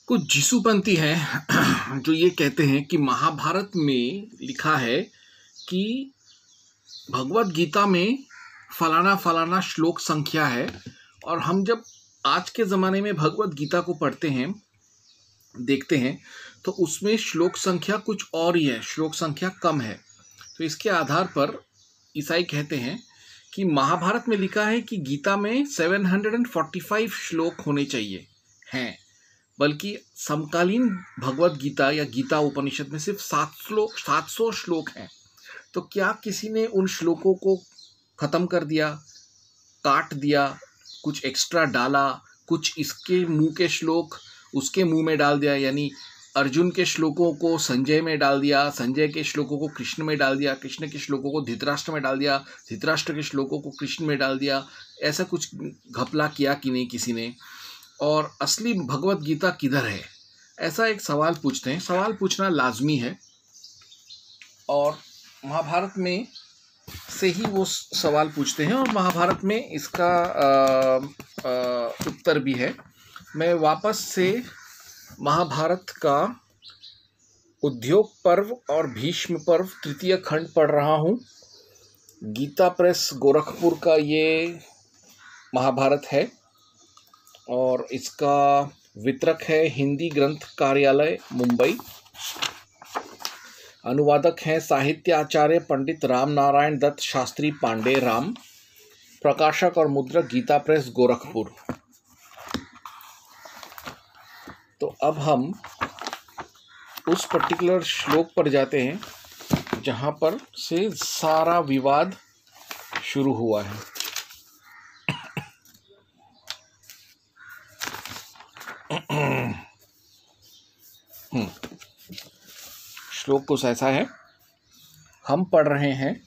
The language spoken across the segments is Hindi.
कुछ जीसुपंथी हैं जो ये कहते हैं कि महाभारत में लिखा है कि भगवत गीता में फलाना फलाना श्लोक संख्या है। और हम जब आज के ज़माने में भगवत गीता को पढ़ते हैं, देखते हैं, तो उसमें श्लोक संख्या कुछ और ही है, श्लोक संख्या कम है। तो इसके आधार पर ईसाई कहते हैं कि महाभारत में लिखा है कि गीता में 745 श्लोक होने चाहिए हैं, बल्कि समकालीन भगवत गीता या गीता उपनिषद में सिर्फ 700 श्लोक हैं। तो क्या किसी ने उन श्लोकों को ख़त्म कर दिया, काट दिया, कुछ एक्स्ट्रा डाला, कुछ इसके मुंह के श्लोक उसके मुंह में डाल दिया, यानी अर्जुन के श्लोकों को संजय में डाल दिया, संजय के श्लोकों को कृष्ण में डाल दिया, कृष्ण के श्लोकों को धृतराष्ट्र में डाल दिया, धृतराष्ट्र के श्लोकों को कृष्ण में डाल दिया, ऐसा कुछ घपला किया कि नहीं किसी ने? और असली भगवत गीता किधर है, ऐसा एक सवाल पूछते हैं। सवाल पूछना लाजमी है और महाभारत में से ही वो सवाल पूछते हैं और महाभारत में इसका उत्तर भी है। मैं वापस से महाभारत का उद्योग पर्व और भीष्म पर्व तृतीय खंड पढ़ रहा हूँ। गीता प्रेस गोरखपुर का ये महाभारत है और इसका वितरक है हिंदी ग्रंथ कार्यालय मुंबई। अनुवादक हैं साहित्य आचार्य पंडित राम नारायण दत्त शास्त्री पांडे राम। प्रकाशक और मुद्रक गीता प्रेस गोरखपुर। तो अब हम उस पर्टिकुलर श्लोक पर जाते हैं जहाँ पर से सारा विवाद शुरू हुआ है। श्लोक कुछ ऐसा है, हम पढ़ रहे हैं।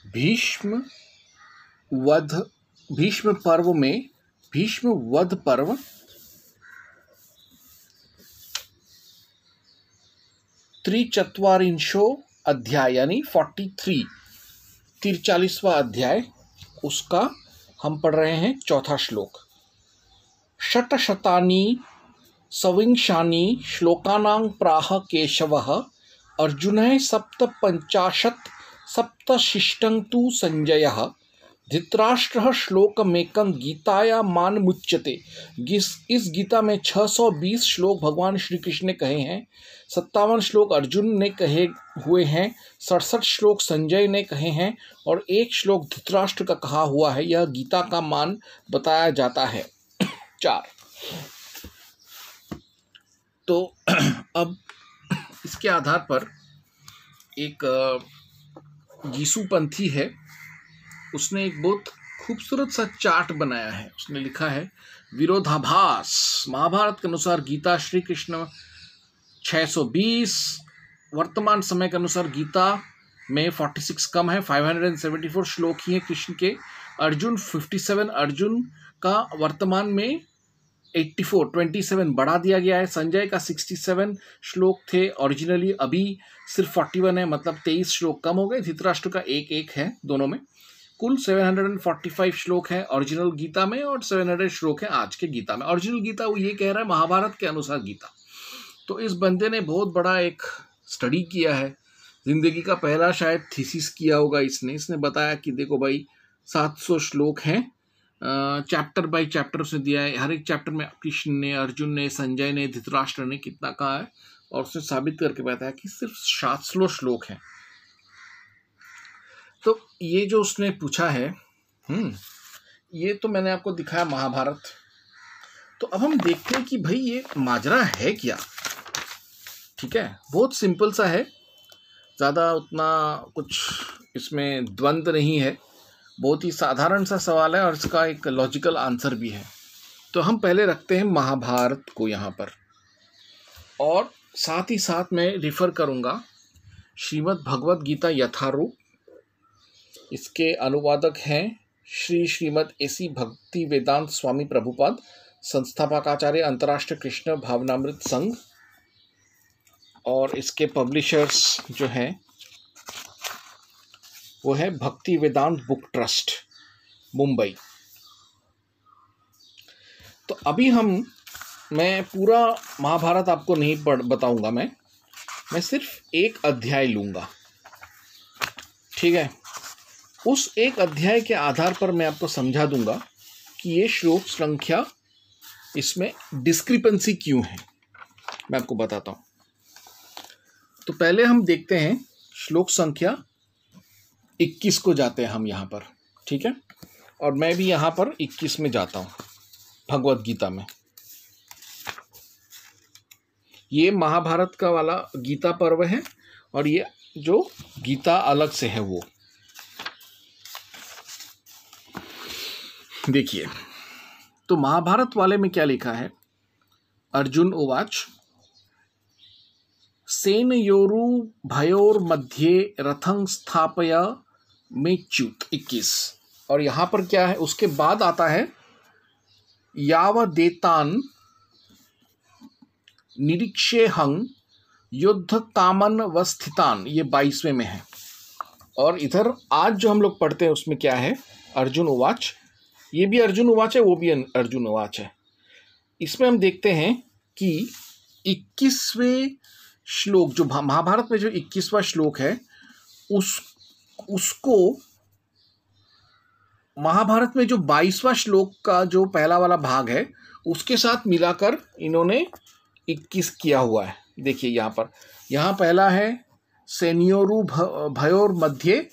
भीष्म पर्व में भीष्म वध पर्व त्रिचत्वारिंशो अध्याय यानी 43वां अध्याय, उसका हम पढ़ रहे हैं चौथा श्लोक। शतशतानि सविंशानि श्लोकानां प्राह केशवः अर्जुनः सप्तपञ्चाशत् सप्तशिष्टं तु संजयः धृतराष्ट्रः श्लोकमेकं गीताया मानमुच्यते। इस गीता में 620 श्लोक भगवान श्री कृष्ण ने कहे हैं, 57 श्लोक अर्जुन ने कहे हुए हैं, 67 श्लोक संजय ने कहे हैं और 1 श्लोक धृतराष्ट्र का कहा हुआ है। यह गीता का मान बताया जाता है। 4। तो अब इसके आधार पर एक यीशुपंथी है, उसने एक बहुत खूबसूरत सा चार्ट बनाया है। उसने लिखा है विरोधाभास। महाभारत के अनुसार गीता श्री कृष्ण 620, वर्तमान समय के अनुसार गीता में 46 कम है, 574 श्लोक ही हैं कृष्ण के। अर्जुन 57, अर्जुन का वर्तमान में 27 बढ़ा दिया गया है। संजय का 67 श्लोक थे ओरिजिनली, अभी सिर्फ 41 है, मतलब 23 श्लोक कम हो गए। धृतराष्ट्र का 1 है दोनों में। कुल 745 श्लोक है ओरिजिनल गीता में और 700 श्लोक है आज के गीता में। ओरिजिनल गीता वो ये कह रहा है महाभारत के अनुसार गीता। तो इस बंदे ने बहुत बड़ा एक स्टडी किया है, जिंदगी का पहला शायद थीसिस किया होगा इसने बताया कि देखो भाई 700 श्लोक हैं, चैप्टर बाय चैप्टर उसने दिया है। हर एक चैप्टर में कृष्ण ने, अर्जुन ने, संजय ने, धृतराष्ट्र ने कितना कहा है और उसने साबित करके बताया कि सिर्फ 700 श्लोक हैं। तो ये जो उसने पूछा है, ये तो मैंने आपको दिखाया महाभारत। तो अब हम देखते हैं कि भाई ये माजरा है क्या। ठीक है, बहुत सिंपल सा है, ज़्यादा उतना कुछ इसमें द्वंद्व नहीं है, बहुत ही साधारण सा सवाल है और इसका एक लॉजिकल आंसर भी है। तो हम पहले रखते हैं महाभारत को यहाँ पर और साथ ही साथ मैं रिफ़र करूँगा श्रीमद् भगवत गीता यथारूप। इसके अनुवादक हैं श्रीमद् एसी भक्ति वेदांत स्वामी प्रभुपाद, संस्थापकाचार्य अंतर्राष्ट्रीय कृष्ण भावनामृत संघ, और इसके पब्लिशर्स जो हैं वो है भक्ति वेदांत बुक ट्रस्ट मुंबई। तो अभी मैं पूरा महाभारत आपको नहीं बताऊंगा, मैं सिर्फ एक अध्याय लूंगा, ठीक है। उस एक अध्याय के आधार पर मैं आपको समझा दूंगा कि ये श्लोक संख्या, इसमें डिस्क्रिपेंसी क्यों है, मैं आपको बताता हूं। तो पहले हम देखते हैं श्लोक संख्या 21 को जाते हैं हम यहाँ पर, ठीक है। और मैं भी यहाँ पर 21 में जाता हूँ भगवत गीता में। ये महाभारत का वाला गीता पर्व है और ये जो गीता अलग से है वो देखिए। तो महाभारत वाले में क्या लिखा है? अर्जुन उवाच सेनयोरु भयोर मध्य रथं स्थापय मेच्युत 21। और यहाँ पर क्या है, उसके बाद आता है यावदेतान निरीक्षेहं युद्ध कामन वस्थितान, ये 22वें में है। और इधर आज जो हम लोग पढ़ते हैं उसमें क्या है, अर्जुन उवाच, ये भी अर्जुन उवाच है, वो भी अर्जुन उवाच है। इसमें हम देखते हैं कि 21वें श्लोक, जो महाभारत में जो 21वां श्लोक है, उसको महाभारत में जो 22वां श्लोक का जो पहला वाला भाग है उसके साथ मिलाकर इन्होंने 21 किया हुआ है। देखिए यहाँ पहला है सेनियोरु भयोर मध्य,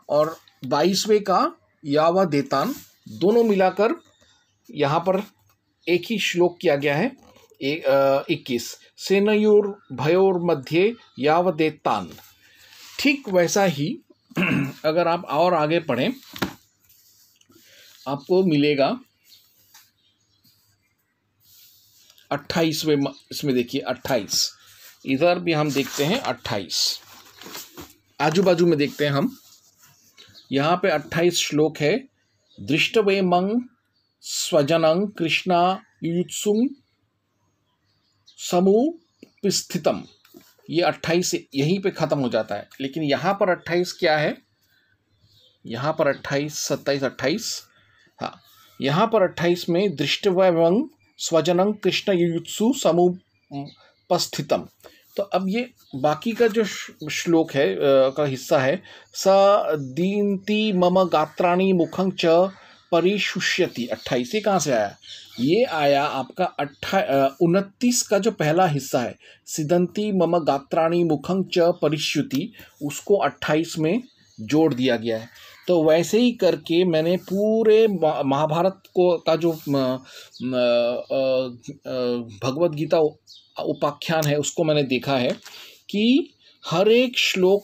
और 22वें का यावदेतान, दोनों मिलाकर यहाँ पर एक ही श्लोक किया गया है, 21 सेनयोर भयोर मध्य यावदेतान। ठीक वैसा ही अगर आप और आगे पढ़ें आपको मिलेगा 28वें, इसमें देखिए 28, इधर भी हम देखते हैं 28, आजू बाजू में देखते हैं हम। यहाँ पे 28 श्लोक है, दृष्टवेमं स्वजनं कृष्णा युयुत्सुं समुपस्थितम, ये 28 यहीं पे ख़त्म हो जाता है। लेकिन यहाँ पर 28 क्या है, यहाँ पर 28, 27, 28, हाँ, यहाँ पर 28 में दृष्टवेमं स्वजनं कृष्ण युयुत्सु समुपस्थितम। तो अब ये बाकी का जो श्लोक है का हिस्सा है, स दीन्ति मम गात्राणि मुखं च परिशुष्यति, 28 कहाँ से आया? ये आया आपका 29 का जो पहला हिस्सा है, सिदंती मम गात्राणि मुखं च परिष्युति, उसको 28 में जोड़ दिया गया है। तो वैसे ही करके मैंने पूरे महाभारत का जो भगवत गीता उपाख्यान है उसको मैंने देखा है कि हर एक श्लोक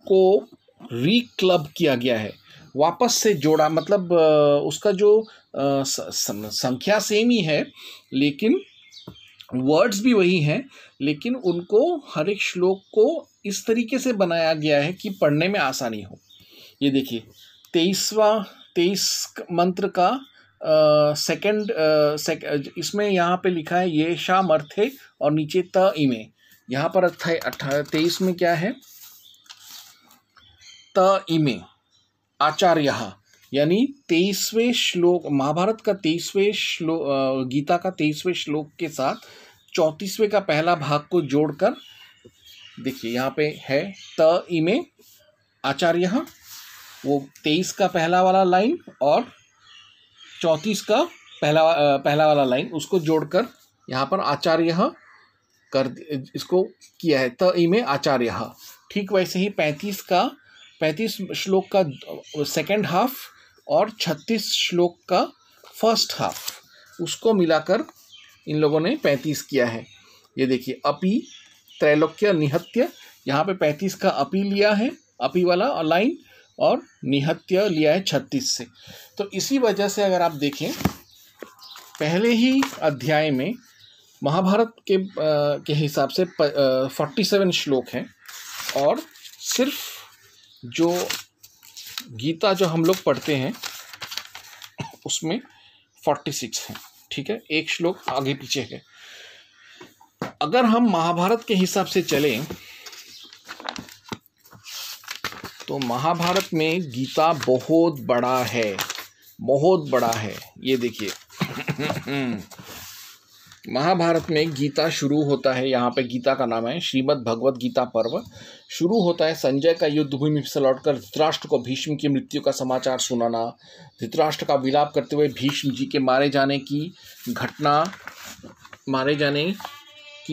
को रिक्लब किया गया है, वापस से जोड़ा, मतलब उसका जो संख्या सेम ही है लेकिन वर्ड्स भी वही हैं, लेकिन उनको हर एक श्लोक को इस तरीके से बनाया गया है कि पढ़ने में आसानी हो। ये देखिए 23 मंत्र का सेकंड इसमें यहाँ पे लिखा है ये शाम अर्थे और नीचे त इमे। यहाँ पर 23 में क्या है, त इमे आचार्य, यानी 23वें श्लोक, महाभारत का 23वें श्लोक, गीता का 23वें श्लोक के साथ 34वें का पहला भाग को जोड़कर देखिए यहाँ पे है त इमे आचार्य, वो 23 का पहला वाला लाइन और 34 का पहला वाला लाइन, उसको जोड़कर यहाँ पर आचार्य कर इसको किया है, त इमे आचार्य। ठीक वैसे ही 35 श्लोक का सेकंड हाफ और 36 श्लोक का फर्स्ट हाफ, उसको मिलाकर इन लोगों ने 35 किया है। ये देखिए अपि त्रैलोक्य निहत्य, यहाँ पे 35 का अपि लिया है, अपि वाला लाइन, और निहत्य लिया है 36 से। तो इसी वजह से अगर आप देखें पहले ही अध्याय में महाभारत के हिसाब से 47 श्लोक हैं और सिर्फ जो गीता जो हम लोग पढ़ते हैं उसमें 46 हैं, ठीक है, एक श्लोक आगे पीछे है। अगर हम महाभारत के हिसाब से चलें तो महाभारत में गीता बहुत बड़ा है, बहुत बड़ा है। ये देखिए महाभारत में गीता शुरू होता है, यहाँ पे गीता का नाम है श्रीमद् भगवत गीता पर्व। शुरू होता है संजय का युद्ध भूमि से लौटकर धृतराष्ट्र को भीष्म की मृत्यु का समाचार सुनाना, धृतराष्ट्र का विलाप करते हुए भीष्म जी के मारे जाने की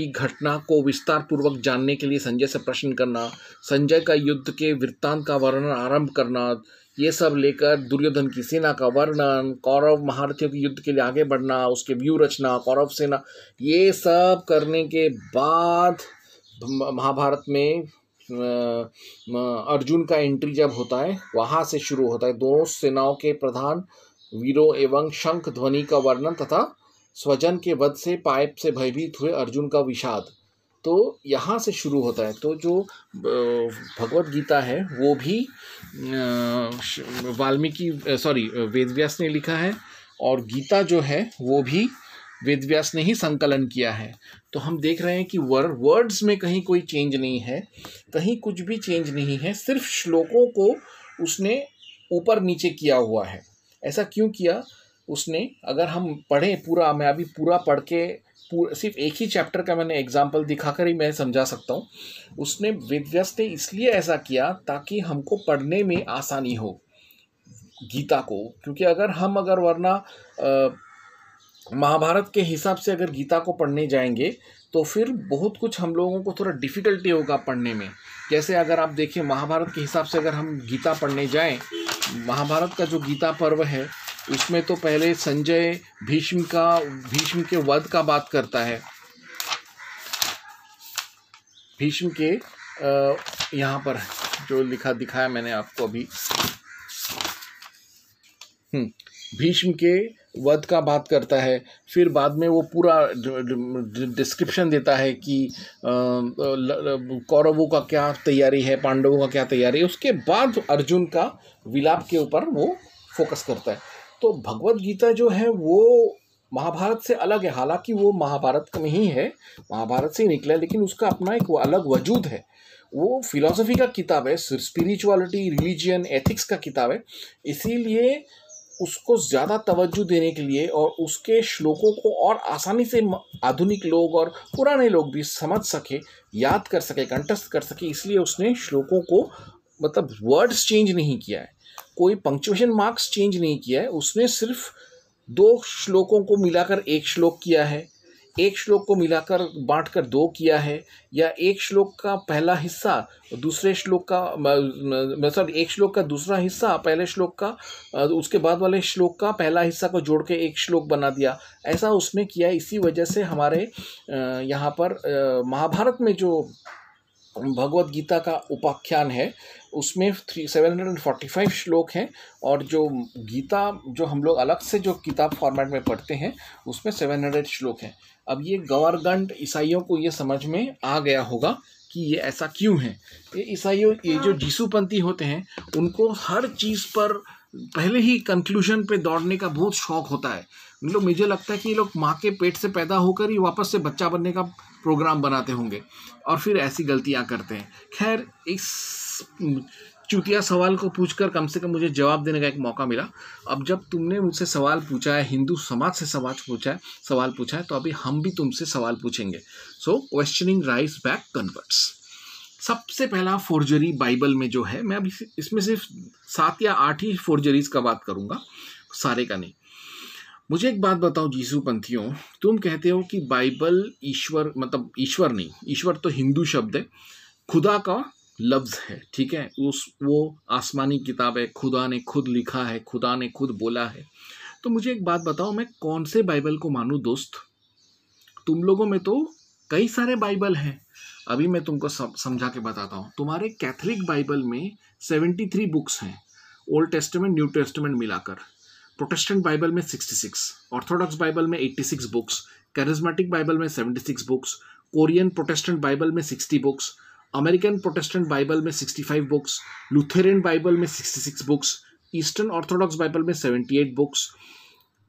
घटना को विस्तार पूर्वक जानने के लिए संजय से प्रश्न करना, संजय का युद्ध के वृत्तांत का वर्णन आरंभ करना, ये सब लेकर दुर्योधन की सेना का वर्णन, कौरव महारथियों के युद्ध के लिए आगे बढ़ना, उसके व्यू रचना, कौरव सेना, ये सब करने के बाद महाभारत में अर्जुन का एंट्री जब होता है वहाँ से शुरू होता है दोनों सेनाओं के प्रधान वीरों एवं शंख ध्वनि का वर्णन तथा स्वजन के वध से पाप से भयभीत हुए अर्जुन का विषाद। तो यहाँ से शुरू होता है। तो जो भगवत गीता है वो भी वेदव्यास ने लिखा है, और गीता जो है वो भी वेदव्यास ने ही संकलन किया है। तो हम देख रहे हैं कि वर्ड्स में कहीं कोई चेंज नहीं है, कहीं कुछ भी चेंज नहीं है, सिर्फ श्लोकों को उसने ऊपर नीचे किया हुआ है। ऐसा क्यों किया उसने? अगर हम पढ़ें पूरा, मैं अभी पूरा पढ़ के सिर्फ एक ही चैप्टर का मैंने एग्जाम्पल दिखाकर ही मैं समझा सकता हूँ। उसने वेदव्यास ने इसलिए ऐसा किया ताकि हमको पढ़ने में आसानी हो गीता को, क्योंकि अगर वरना महाभारत के हिसाब से अगर गीता को पढ़ने जाएंगे तो फिर बहुत कुछ हम लोगों को थोड़ा डिफ़िकल्टी होगा पढ़ने में। जैसे अगर आप देखिए महाभारत के हिसाब से अगर हम गीता पढ़ने जाएं, महाभारत का जो गीता पर्व है उसमें तो पहले संजय भीष्म के वध का बात करता है। भीष्म के यहाँ पर जो दिखाया मैंने आपको अभी, भीष्म के वध का बात करता है। फिर बाद में वो पूरा डिस्क्रिप्शन देता है कि कौरवों का क्या तैयारी है, पांडवों का क्या तैयारी है। उसके बाद अर्जुन का विलाप के ऊपर वो फोकस करता है। तो भगवत गीता जो है वो महाभारत से अलग है, हालांकि वो महाभारत में ही है, महाभारत से ही निकला है, लेकिन उसका अपना एक अलग वजूद है। वो फिलॉसफी का किताब है, स्पिरिचुअलिटी, रिलीजियन, एथिक्स का किताब है। इसीलिए उसको ज़्यादा तवज्जो देने के लिए और उसके श्लोकों को और आसानी से आधुनिक लोग और पुराने लोग भी समझ सके, याद कर सके, कंठस्थ कर सके, इसलिए उसने श्लोकों को मतलब वर्ड्स चेंज नहीं किया है, कोई पंक्चुएशन मार्क्स चेंज नहीं किया है। उसने सिर्फ 2 श्लोकों को मिलाकर एक श्लोक किया है, एक श्लोक को मिलाकर बांटकर 2 किया है, या एक श्लोक का पहला हिस्सा दूसरे श्लोक का एक श्लोक का दूसरा हिस्सा पहले श्लोक का, उसके बाद वाले श्लोक का पहला हिस्सा को जोड़ के एक श्लोक बना दिया। ऐसा उसने किया। इसी वजह से हमारे यहाँ पर महाभारत में जो भगवत गीता का उपाख्यान है उसमें 745 श्लोक हैं, और जो गीता जो हम लोग अलग से जो किताब फॉर्मेट में पढ़ते हैं उसमें 700 श्लोक हैं। अब ये गौरगंड ईसाइयों को ये समझ में आ गया होगा कि ये ऐसा क्यों है। ये ईसाइयों, ये जो जीसूपंथी होते हैं, उनको हर चीज़ पर पहले ही कंक्लूजन पे दौड़ने का बहुत शौक होता है। मतलब मुझे लगता है कि ये लोग माँ के पेट से पैदा होकर ही वापस से बच्चा बनने का प्रोग्राम बनाते होंगे और फिर ऐसी गलतियाँ करते हैं। खैर, इस चुतिया सवाल को पूछकर कम से कम मुझे जवाब देने का एक मौका मिला। अब जब तुमने मुझसे सवाल पूछा है, हिंदू समाज से सवाल पूछा है, तो अभी हम भी तुमसे सवाल पूछेंगे। सो क्वेश्चनिंग राइज बैक कन्वर्ट्स। सबसे पहला फोर्जरी बाइबल में जो है, मैं अभी इसमें सिर्फ 7 या 8 ही फोर्जरीज का बात करूंगा, सारे का नहीं। मुझे एक बात बताओ जीसूपंथियों, तुम कहते हो कि बाइबल ईश्वर, मतलब ईश्वर नहीं, ईश्वर तो हिंदू शब्द है, खुदा का लफ्ज़ है, ठीक है, वो आसमानी किताब है, खुदा ने खुद लिखा है, खुदा ने खुद बोला है। तो मुझे एक बात बताओ, मैं कौन से बाइबल को मानूं दोस्त? तुम लोगों में तो कई सारे बाइबल हैं। अभी मैं तुमको समझा के बताता हूँ। तुम्हारे कैथलिक बाइबल में 73 बुक्स हैं, ओल्ड टेस्टामेंट न्यू टेस्टामेंट मिलाकर। प्रोटेस्टेंट बाइबल में 66, ऑर्थोडॉक्स बाइबल में 86 बुक्स, कैरिज्मेटिक बाइबल में 76 बुक्स, कोरियन प्रोटेस्टेंट बाइबल में 60 बुक्स, अमेरिकन प्रोटेस्टेंट बाइबल में 65 बुक्स, लुथेरियन बाइबल में 66 बुक्स, ईस्टर्न ऑर्थोडॉक्स बाइबल में 78 बुक्स,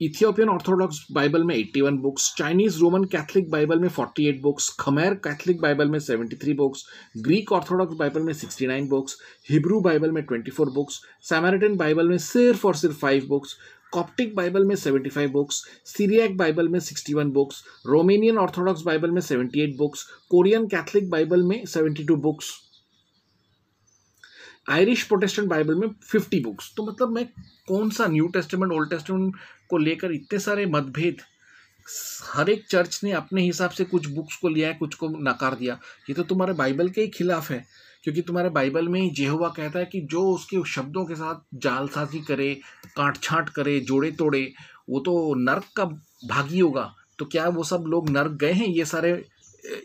इथियोपियन ऑर्थोडॉक्स बाइबल में 81 books, Chinese Roman Catholic Bible में 48 बुक्स, खमेर कैथलिक बाइबल में 73 बुक्स, ग्रीक ऑर्थोडॉक्स बाइबल में 69 बुक्स, हिब्रू बाइबल में 24 बुक्स, सामारिटन बाइबल में सिर्फ और सिर्फ 5 बुक्स, कॉप्टिक बाइबल में 75 बुक्स, सीरियाक बाइबल में 61 बुक्स, रोमेनियन ऑर्थोडॉक्स बाइबल में 78 बुक्स, कोरियन कैथलिक बाइबल में 72 बुक्स, आयरिश प्रोटेस्टेंट बाइबल में 50 बुक्स। तो मतलब मैं कौन सा न्यू टेस्टामेंट ओल्ड टेस्टामेंट को लेकर इतने सारे मतभेद, हर एक चर्च ने अपने हिसाब से कुछ बुक्स को लिया है, कुछ को नकार दिया। ये तो तुम्हारे बाइबल के ही खिलाफ है, क्योंकि तुम्हारे बाइबल में ही यहोवा कहता है कि जो उसके शब्दों के साथ जालसाजी करे, काट छांट करे, जोड़े तोड़े, वो तो नर्क का भागी होगा। तो क्या वो सब लोग नर्क गए हैं? ये सारे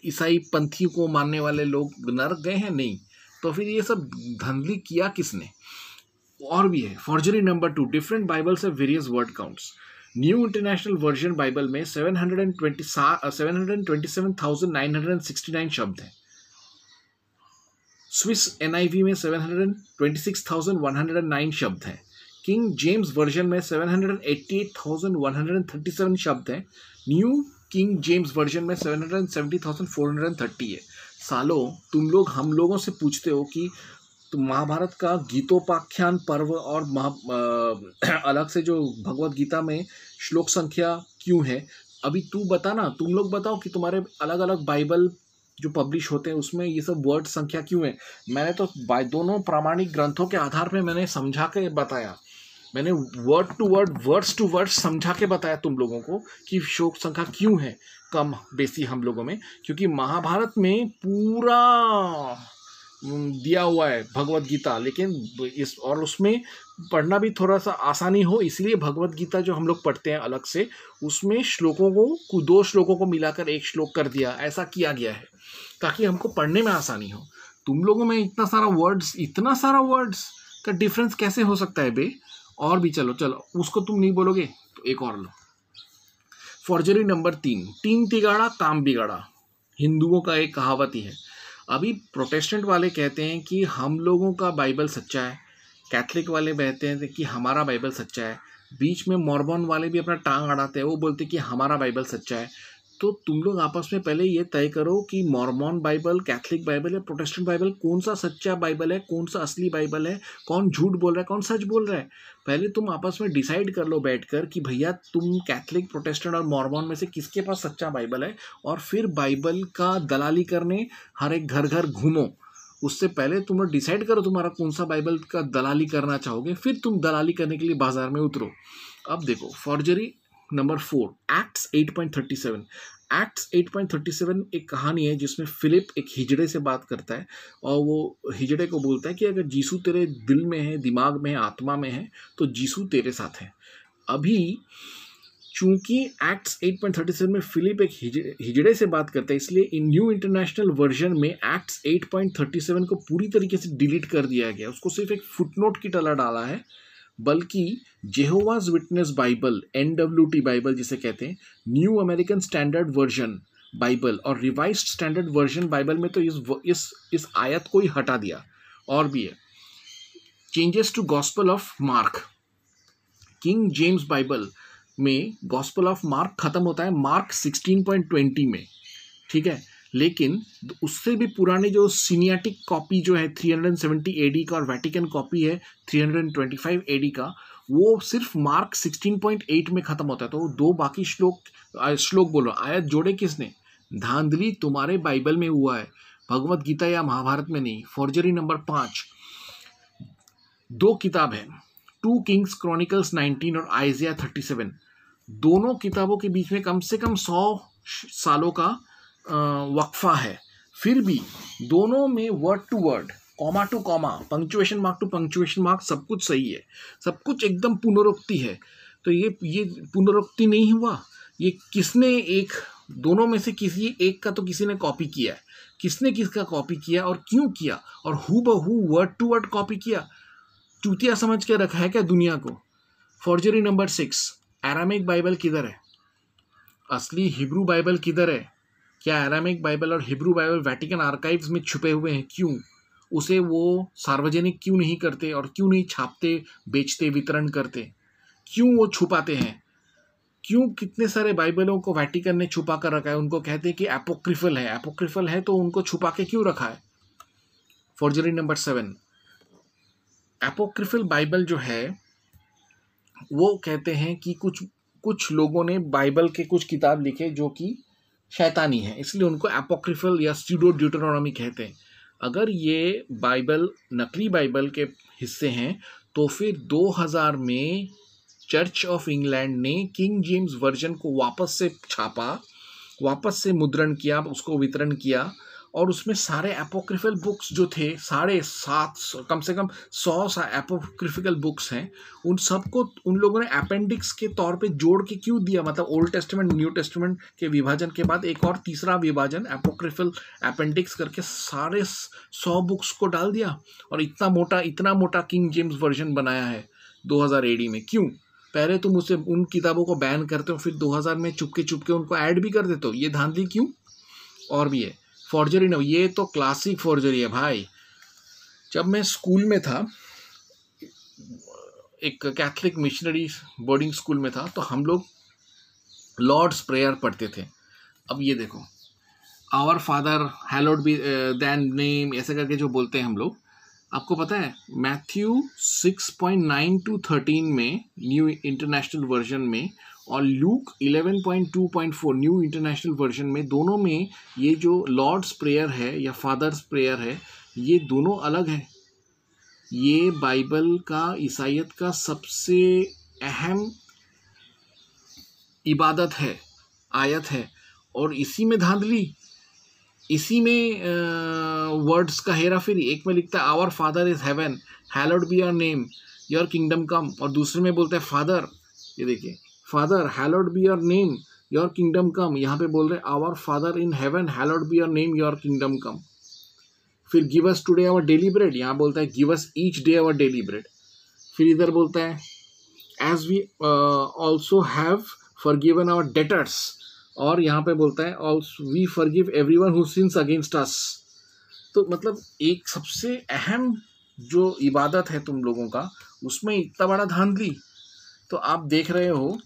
ईसाई पंथी को मानने वाले लोग नर्क गए हैं? नहीं। तो फिर ये सब धांधली किया किसने? और भी है। फॉर्जरी नंबर 2, डिफरेंट बाइबल्स है various word counts. New international version Bible में 727,969 शब्द हैं। स्विस एनआईवी में 726,109 शब्द हैं। किंग जेम्स वर्जन में 788,137 शब्द हैं। न्यू किंग जेम्स वर्जन में 770,430 है। सालों, तुम लोग हम लोगों से पूछते हो कि महाभारत का गीतोपाख्यान पर्व और अलग से जो भगवत गीता में श्लोक संख्या क्यों है? अभी तू बता ना, तुम लोग बताओ कि तुम्हारे अलग अलग बाइबल जो पब्लिश होते हैं उसमें ये सब वर्ड संख्या क्यों है? मैंने तो दोनों प्रामाणिक ग्रंथों के आधार पे मैंने समझा के बताया, मैंने word to word, words to words समझा के बताया तुम लोगों को कि श्लोक संख्या क्यों है कम बेसी हम लोगों में। क्योंकि महाभारत में पूरा दिया हुआ है भगवत गीता, लेकिन इस और उसमें पढ़ना भी थोड़ा सा आसानी हो, इसलिए भगवत गीता जो हम लोग पढ़ते हैं अलग से, उसमें श्लोकों को 2 श्लोकों को मिलाकर 1 श्लोक कर दिया। ऐसा किया गया है ताकि हमको पढ़ने में आसानी हो। तुम लोगों में इतना सारा वर्ड्स का डिफरेंस कैसे हो सकता है बे? और भी चलो उसको तुम नहीं बोलोगे तो एक और लो। फॉर्जरी नंबर 3, 3 तिगाड़ा काम बिगाड़ा, हिंदुओं का एक कहावत ही है। अभी प्रोटेस्टेंट वाले कहते हैं कि हम लोगों का बाइबल सच्चा है, कैथलिक वाले कहते हैं कि हमारा बाइबल सच्चा है, बीच में मॉर्मन वाले भी अपना टांग अड़ाते हैं, वो बोलते हैं कि हमारा बाइबल सच्चा है। तो तुम लोग आपस में पहले ये तय करो कि मॉर्मन बाइबल, कैथलिक बाइबल या प्रोटेस्टेंट बाइबल कौन सा सच्चा बाइबल है, कौन सा असली बाइबल है, कौन झूठ बोल रहा है, कौन सच बोल रहा है। पहले तुम आपस में डिसाइड कर लो बैठकर कि भैया तुम कैथलिक, प्रोटेस्टेंट और मॉर्मन में से किसके पास सच्चा बाइबल है, और फिर बाइबल का दलाली करने हर एक घर घर घूमो। उससे पहले तुम लोग डिसाइड करो तुम्हारा कौन सा बाइबल का दलाली करना चाहोगे, फिर तुम दलाली करने के लिए बाजार में उतरो। अब देखो फॉर्जरी नंबर 4, एक्ट्स 8.37। एक्ट्स 8.37 एक कहानी है जिसमें फिलिप एक हिजड़े से बात करता है, और वो हिजड़े को बोलता है कि अगर जीसू तेरे दिल में है, दिमाग में है, आत्मा में है, तो जीसू तेरे साथ है। अभी चूंकि एक्ट्स 8.37 में फिलिप एक हिजड़े से बात करता है, इसलिए इन न्यू इंटरनेशनल वर्जन में एक्ट्स 8.37 को पूरी तरीके से डिलीट कर दिया गया। उसको सिर्फ एक फुटनोट की तरह डाला है, बल्कि जेहोवाज विटनेस बाइबल, NWT बाइबल जिसे कहते हैं, new American standard version Bible और रिवाइज्ड स्टैंडर्ड वर्जन बाइबल में तो इस आयत को ही हटा दिया। और भी है changes to gospel of Mark. King James Bible में गॉस्पेल ऑफ मार्क खत्म होता है मार्क 16.20 में, ठीक है, लेकिन उससे भी पुरानी जो सीनियाटिक कॉपी जो है 370 AD का और वेटिकन कॉपी है 325 AD का, वो सिर्फ मार्क 16.8 में खत्म होता है। तो 2 बाकी श्लोक बोलो, आयत जोड़े किसने? धांधली तुम्हारे बाइबल में हुआ है, भगवत गीता या महाभारत में नहीं। फॉर्जरी नंबर 5, 2 किताब है, 2 किंग्स क्रॉनिकल्स 19 और आइजिया 37। दोनों किताबों के बीच में कम से कम 100 सालों का वक्फा है, फिर भी दोनों में word to word, comma to comma, punctuation mark to punctuation mark सब कुछ सही है, सब कुछ एकदम पुनरुक्ति है। तो ये पुनरुक्ति नहीं हुआ, ये किसने एक, दोनों में से किसी एक का तो किसी ने कॉपी किया है। किसने किसका कॉपी किया और क्यों किया, और हूबहू वर्ड टू वर्ड कॉपी किया? चूतिया समझ के रखा है क्या दुनिया को? फॉर्जरी नंबर 6, अरामिक बाइबल किधर है? असली हिब्रू बाइबल किधर है? क्या अरामिक बाइबल और हिब्रू बाइबल वेटिकन आर्काइव्स में छुपे हुए हैं? क्यों उसे वो सार्वजनिक क्यों नहीं करते, और क्यों नहीं छापते, बेचते, वितरण करते? क्यों वो छुपाते हैं? क्यों कितने सारे बाइबलों को वेटिकन ने छुपा कर रखा है? उनको कहते हैं कि एपोक्रिफल है, एपोक्रिफल है, तो उनको छुपा के क्यों रखा है? फॉर्जरी नंबर 7, एपोक्रिफल बाइबल जो है वो कहते हैं कि कुछ कुछ लोगों ने बाइबल के कुछ किताब लिखे जो कि शैतानी है, इसलिए उनको एपोक्रिफल या स्यूडो ड्यूटरोनॉमी कहते हैं। अगर ये बाइबल नकली बाइबल के हिस्से हैं तो फिर 2000 में चर्च ऑफ इंग्लैंड ने किंग जेम्स वर्जन को वापस से छापा, वापस से मुद्रण किया, उसको वितरण किया, और उसमें सारे एपोक्रिफल बुक्स जो थे 750 कम से कम 100 एपोक्रिफिकल बुक्स हैं, उन सबको उन लोगों ने अपेंडिक्स के तौर पे जोड़ के क्यों दिया? मतलब ओल्ड टेस्टामेंट न्यू टेस्टामेंट के विभाजन के बाद एक और तीसरा विभाजन एपोक्रिफल अपेंडिक्स करके सारे 100 बुक्स को डाल दिया, और इतना मोटा किंग जेम्स वर्जन बनाया है 2000 एडी में। क्यों? पहले तुम उसे उन किताबों को बैन करते हो, फिर 2000 में चुपके उनको ऐड भी कर देते हो। ये धांधली क्यों? और भी है फॉर्जरी ना, ये तो क्लासिक फॉर्जरी है भाई। जब मैं स्कूल में था, एक कैथलिक मिशनरी बोर्डिंग स्कूल में था, तो हम लोग लॉर्ड्स प्रेयर पढ़ते थे। अब ये देखो, our father hallowed be thy name, ऐसे करके जो बोलते हैं हम लोग, आपको पता है मैथ्यू 6.9-13 में न्यू इंटरनेशनल वर्जन में, और लूक 11.2.4 न्यू इंटरनेशनल वर्जन में, दोनों में ये जो लॉर्ड्स प्रेयर है या फादर्स प्रेयर है, ये दोनों अलग है। ये बाइबल का, ईसाइयत का सबसे अहम इबादत है, आयत है, और इसी में धांधली, इसी में वर्ड्स का हेरा फेरी। एक में लिखता है our father is heaven, hallowed be your name, your kingdom come, और दूसरे में बोलता है फादर, ये देखिए, father hallowed be your name, your kingdom come. यहाँ पे बोल रहे हैं our father in heaven, hallowed be your name, your kingdom come. फिर give us today our daily bread, यहाँ बोलता है give us each day our daily bread. फिर इधर बोलता है as we also have forgiven our debtors, और यहाँ पे बोलता है also we forgive everyone who sins against us. तो मतलब एक सबसे अहम जो इबादत है तुम लोगों का, उसमें इतना बड़ा धांधली। तो आप देख रहे हो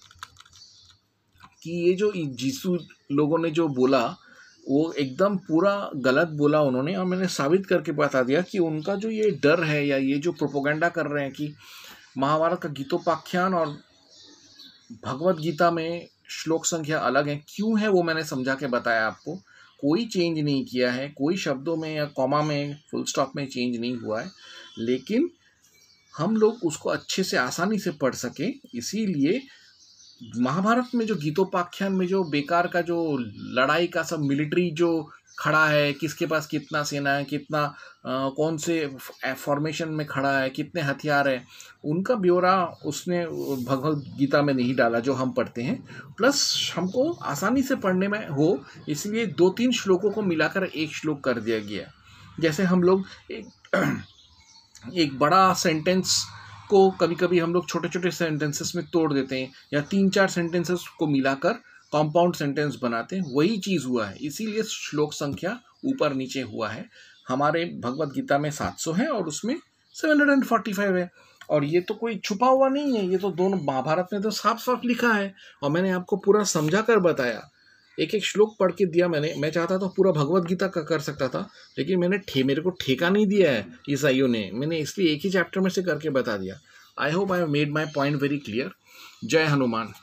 कि ये जो जीसू लोगों ने जो बोला वो एकदम पूरा गलत बोला उन्होंने, और मैंने साबित करके बता दिया कि उनका जो ये डर है या ये जो प्रोपोगंडा कर रहे हैं कि महाभारत का गीतोपाख्यान और भगवत गीता में श्लोक संख्या अलग है, क्यों है वो मैंने समझा के बताया आपको। कोई चेंज नहीं किया है, कोई शब्दों में या कॉमा में, फुल स्टॉप में चेंज नहीं हुआ है, लेकिन हम लोग उसको अच्छे से आसानी से पढ़ सकें, इसीलिए महाभारत में जो गीतोपाख्यान में जो बेकार का जो लड़ाई का सब मिलिट्री जो खड़ा है, किसके पास कितना सेना है, कितना कौन से फॉर्मेशन में खड़ा है, कितने हथियार है, उनका ब्यौरा उसने भगवद गीता में नहीं डाला जो हम पढ़ते हैं। प्लस हमको आसानी से पढ़ने में हो, इसलिए 2-3 श्लोकों को मिलाकर एक श्लोक कर दिया गया। जैसे हम लोग एक बड़ा सेंटेंस को कभी कभी हम लोग छोटे छोटे सेंटेंसेस में तोड़ देते हैं, या 3-4 सेंटेंसेस को मिलाकर कॉम्पाउंड सेंटेंस बनाते हैं, वही चीज़ हुआ है। इसीलिए श्लोक संख्या ऊपर नीचे हुआ है। हमारे भगवत गीता में 700 है और उसमें 745 है, और ये तो कोई छुपा हुआ नहीं है, ये तो दोनों महाभारत में तो साफ साफ लिखा है, और मैंने आपको पूरा समझा कर बताया, एक एक श्लोक पढ़ के दिया मैंने। मैं चाहता था पूरा भगवत गीता का कर सकता था, लेकिन मेरे को ठेका नहीं दिया है ईसाइयों ने, मैंने इसलिए एक ही चैप्टर में से करके बता दिया। I hope I have made my point very clear. जय हनुमान।